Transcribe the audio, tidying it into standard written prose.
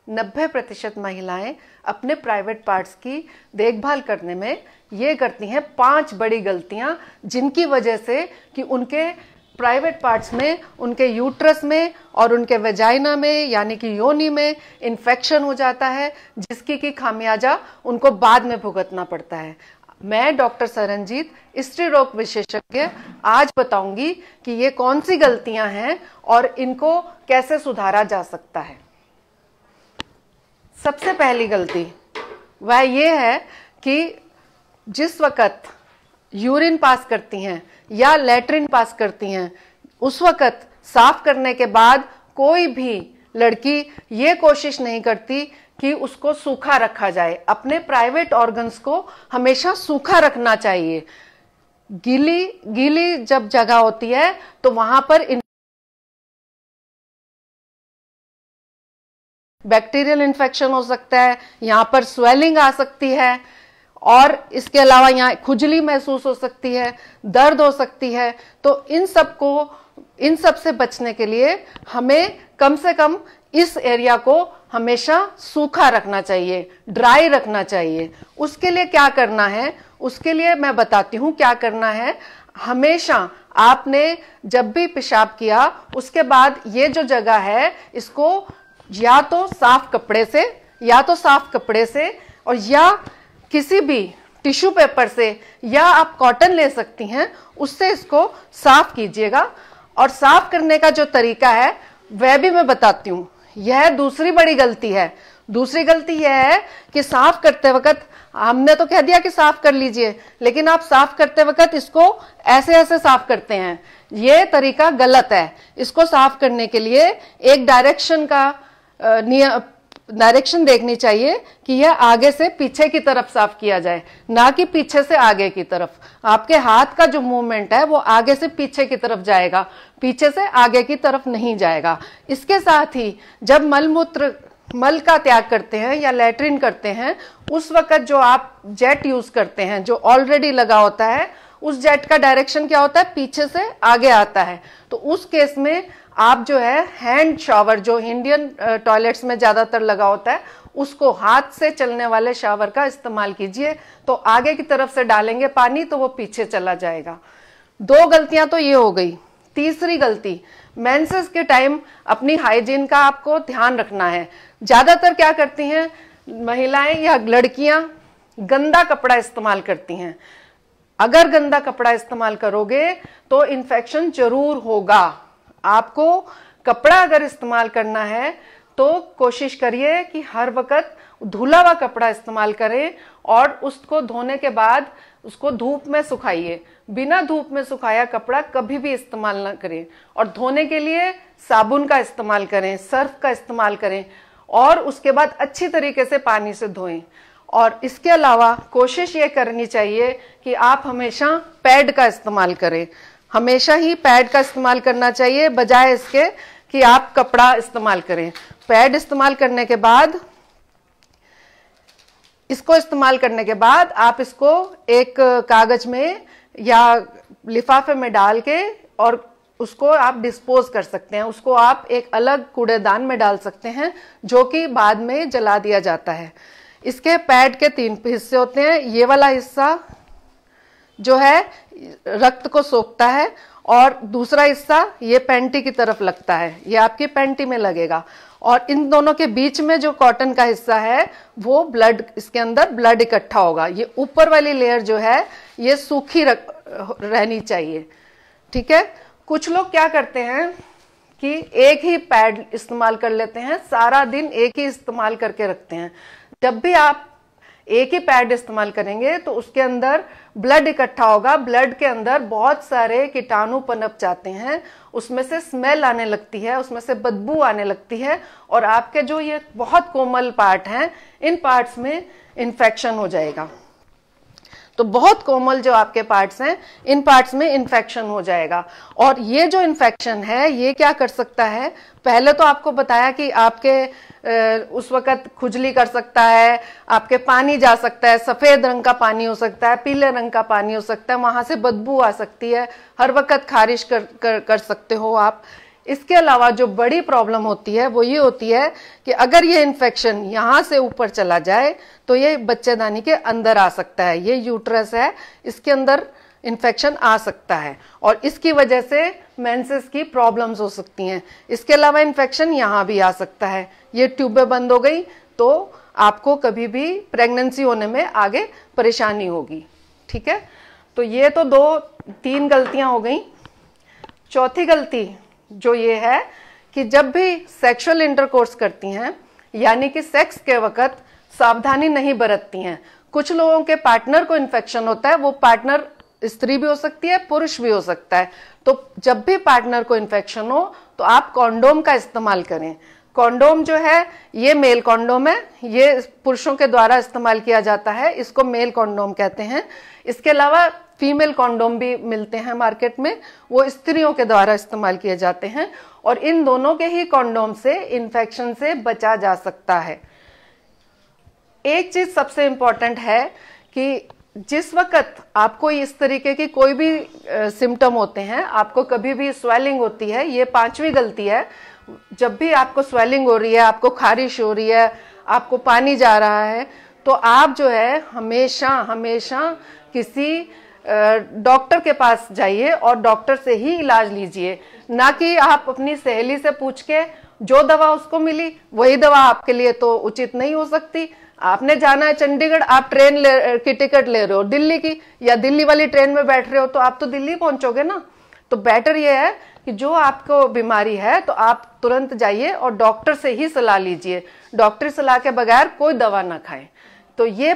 90% महिलाएं अपने private parts की देखभाल करने में ये करती हैं 5 बड़ी गलतियां, जिनकी वजह से कि उनके प्राइवेट पार्ट्स में, उनके यूट्रस में और उनके वेजाइना में यानी कि योनि में इन्फेक्शन हो जाता है, जिसकी की खामियाजा उनको बाद में भुगतना पड़ता है। मैं डॉक्टर सरनजीत, स्त्री रोग विशेषज्ञ, आज बताऊंगी कि ये कौन सी गलतियां हैं और इनको कैसे सुधारा जा सकता है। सबसे पहली गलती वह ये है कि जिस वक़्त यूरिन पास करती हैं या लैट्रिन पास करती हैं, उस वक़्त साफ करने के बाद कोई भी लड़की ये कोशिश नहीं करती कि उसको सूखा रखा जाए। अपने प्राइवेट ऑर्गन्स को हमेशा सूखा रखना चाहिए। गीली जब जगह होती है तो वहां पर बैक्टीरियल इन्फेक्शन हो सकता है, यहां पर स्वेलिंग आ सकती है और इसके अलावा यहाँ खुजली महसूस हो सकती है, दर्द हो सकती है। तो इन सब से बचने के लिए हमें कम से कम इस एरिया को हमेशा सूखा रखना चाहिए, ड्राई रखना चाहिए। उसके लिए क्या करना है, उसके लिए मैं बताती हूँ क्या करना है। हमेशा आपने जब भी पेशाब किया उसके बाद ये जो जगह है इसको या तो साफ कपड़े से और या किसी भी टिश्यू पेपर से या आप कॉटन ले सकती हैं, उससे इसको साफ कीजिएगा। और साफ करने का जो तरीका है वह भी मैं बताती हूँ। यह दूसरी बड़ी गलती है। दूसरी गलती यह है कि साफ करते वक्त हमने तो कह दिया कि साफ कर लीजिए, लेकिन आप साफ करते वक्त इसको ऐसे साफ करते हैं। यह तरीका गलत है। इसको साफ करने के लिए एक डायरेक्शन देखनी चाहिए कि यह आगे से पीछे की तरफ साफ किया जाए, ना कि पीछे से आगे की तरफ। आपके हाथ का जो मूवमेंट है वो आगे से पीछे की तरफ जाएगा, पीछे से आगे की तरफ नहीं जाएगा। इसके साथ ही जब मल का त्याग करते हैं या लैट्रिन करते हैं, उस वक्त जो आप जेट यूज करते हैं जो ऑलरेडी लगा होता है, उस जेट का डायरेक्शन क्या होता है, पीछे से आगे आता है। तो उस केस में आप जो है हैंड शावर, जो इंडियन टॉयलेट्स में ज्यादातर लगा होता है, उसको हाथ से चलने वाले शावर का इस्तेमाल कीजिए। तो आगे की तरफ से डालेंगे पानी तो वो पीछे चला जाएगा। 2 गलतियां तो ये हो गई। तीसरी गलती, मेंसेस के टाइम अपनी हाइजीन का आपको ध्यान रखना है। ज्यादातर क्या करती हैं महिलाएं या लड़कियां, गंदा कपड़ा इस्तेमाल करती हैं। अगर गंदा कपड़ा इस्तेमाल करोगे तो इन्फेक्शन जरूर होगा। आपको कपड़ा अगर इस्तेमाल करना है तो कोशिश करिए कि हर वक्त धुला हुआ कपड़ा इस्तेमाल करें और उसको धोने के बाद उसको धूप में सुखाइए। बिना धूप में सुखाया कपड़ा कभी भी इस्तेमाल ना करें। और धोने के लिए साबुन का इस्तेमाल करें, सर्फ का इस्तेमाल करें और उसके बाद अच्छी तरीके से पानी से धोएं। और इसके अलावा कोशिश ये करनी चाहिए कि आप हमेशा पैड का इस्तेमाल करें। हमेशा ही पैड का इस्तेमाल करना चाहिए बजाय इसके कि आप कपड़ा इस्तेमाल करें। पैड इस्तेमाल करने के बाद, इसको इस्तेमाल करने के बाद आप इसको एक कागज में या लिफाफे में डाल के और उसको आप डिस्पोज कर सकते हैं। उसको आप एक अलग कूड़ेदान में डाल सकते हैं जो कि बाद में जला दिया जाता है। इसके पैड के 3 हिस्से होते हैं। ये वाला हिस्सा जो है रक्त को सोखता है और दूसरा हिस्सा ये पैंटी की तरफ लगता है, ये आपकी पैंटी में लगेगा। और इन दोनों के बीच में जो कॉटन का हिस्सा है वो ब्लड, इसके अंदर ब्लड इकट्ठा होगा। ये ऊपर वाली लेयर जो है ये सूखी रहनी चाहिए। ठीक है। कुछ लोग क्या करते हैं कि एक ही पैड इस्तेमाल कर लेते हैं, सारा दिन एक ही इस्तेमाल करके रखते हैं। जब भी आप एक ही पैड इस्तेमाल करेंगे तो उसके अंदर ब्लड इकट्ठा होगा। ब्लड के अंदर बहुत सारे कीटाणु पनप जाते हैं, उसमें से स्मेल आने लगती है, उसमें से बदबू आने लगती है और आपके जो ये बहुत कोमल पार्ट हैं, इन पार्ट्स में इन्फेक्शन हो जाएगा। तो बहुत कोमल जो आपके पार्ट्स हैं, इन पार्ट्स में इन्फेक्शन हो जाएगा। और ये जो इन्फेक्शन है ये क्या कर सकता है, पहले तो आपको बताया कि आपके उस वक्त खुजली कर सकता है, आपके पानी जा सकता है, सफेद रंग का पानी हो सकता है, पीले रंग का पानी हो सकता है, वहां से बदबू आ सकती है, हर वक्त खारिश कर सकते हो आप। इसके अलावा जो बड़ी प्रॉब्लम होती है वो ये होती है कि अगर ये इन्फेक्शन यहाँ से ऊपर चला जाए तो ये बच्चेदानी के अंदर आ सकता है। ये यूट्रस है, इसके अंदर इन्फेक्शन आ सकता है और इसकी वजह से मेंसेस की प्रॉब्लम्स हो सकती हैं। इसके अलावा इन्फेक्शन यहाँ भी आ सकता है। ये ट्यूबें बंद हो गई तो आपको कभी भी प्रेगनेंसी होने में आगे परेशानी होगी। ठीक है, तो ये तो 2-3 गलतियां हो गई। चौथी गलती जो ये है कि जब भी सेक्सुअल इंटरकोर्स करती हैं यानी कि सेक्स के वक्त सावधानी नहीं बरतती हैं, कुछ लोगों के पार्टनर को इन्फेक्शन होता है। वो पार्टनर स्त्री भी हो सकती है, पुरुष भी हो सकता है। तो जब भी पार्टनर को इन्फेक्शन हो तो आप कॉन्डोम का इस्तेमाल करें। कॉन्डोम जो है ये मेल कॉन्डोम है, ये पुरुषों के द्वारा इस्तेमाल किया जाता है, इसको मेल कॉन्डोम कहते हैं। इसके अलावा फीमेल कॉन्डोम भी मिलते हैं मार्केट में, वो स्त्रियों के द्वारा इस्तेमाल किए जाते हैं और इन दोनों के ही कॉन्डोम से इन्फेक्शन से बचा जा सकता है। एक चीज सबसे इंपॉर्टेंट है कि जिस वक्त आपको इस तरीके की कोई भी सिम्टम होते हैं, आपको कभी भी स्वेलिंग होती है, ये 5वीं गलती है। जब भी आपको स्वेलिंग हो रही है, आपको खारिश हो रही है, आपको पानी जा रहा है, तो आप जो है हमेशा हमेशा किसी डॉक्टर के पास जाइए और डॉक्टर से ही इलाज लीजिए। ना कि आप अपनी सहेली से पूछ के जो दवा उसको मिली वही दवा आपके लिए तो उचित नहीं हो सकती। आपने जाना है चंडीगढ़, आप ट्रेन की टिकट ले रहे हो दिल्ली की, या दिल्ली वाली ट्रेन में बैठ रहे हो तो आप तो दिल्ली पहुंचोगे ना। तो बेटर ये है कि जो आपको बीमारी है तो आप तुरंत जाइए और डॉक्टर से ही सलाह लीजिए। डॉक्टरी सलाह के बगैर कोई दवा ना खाएं। तो ये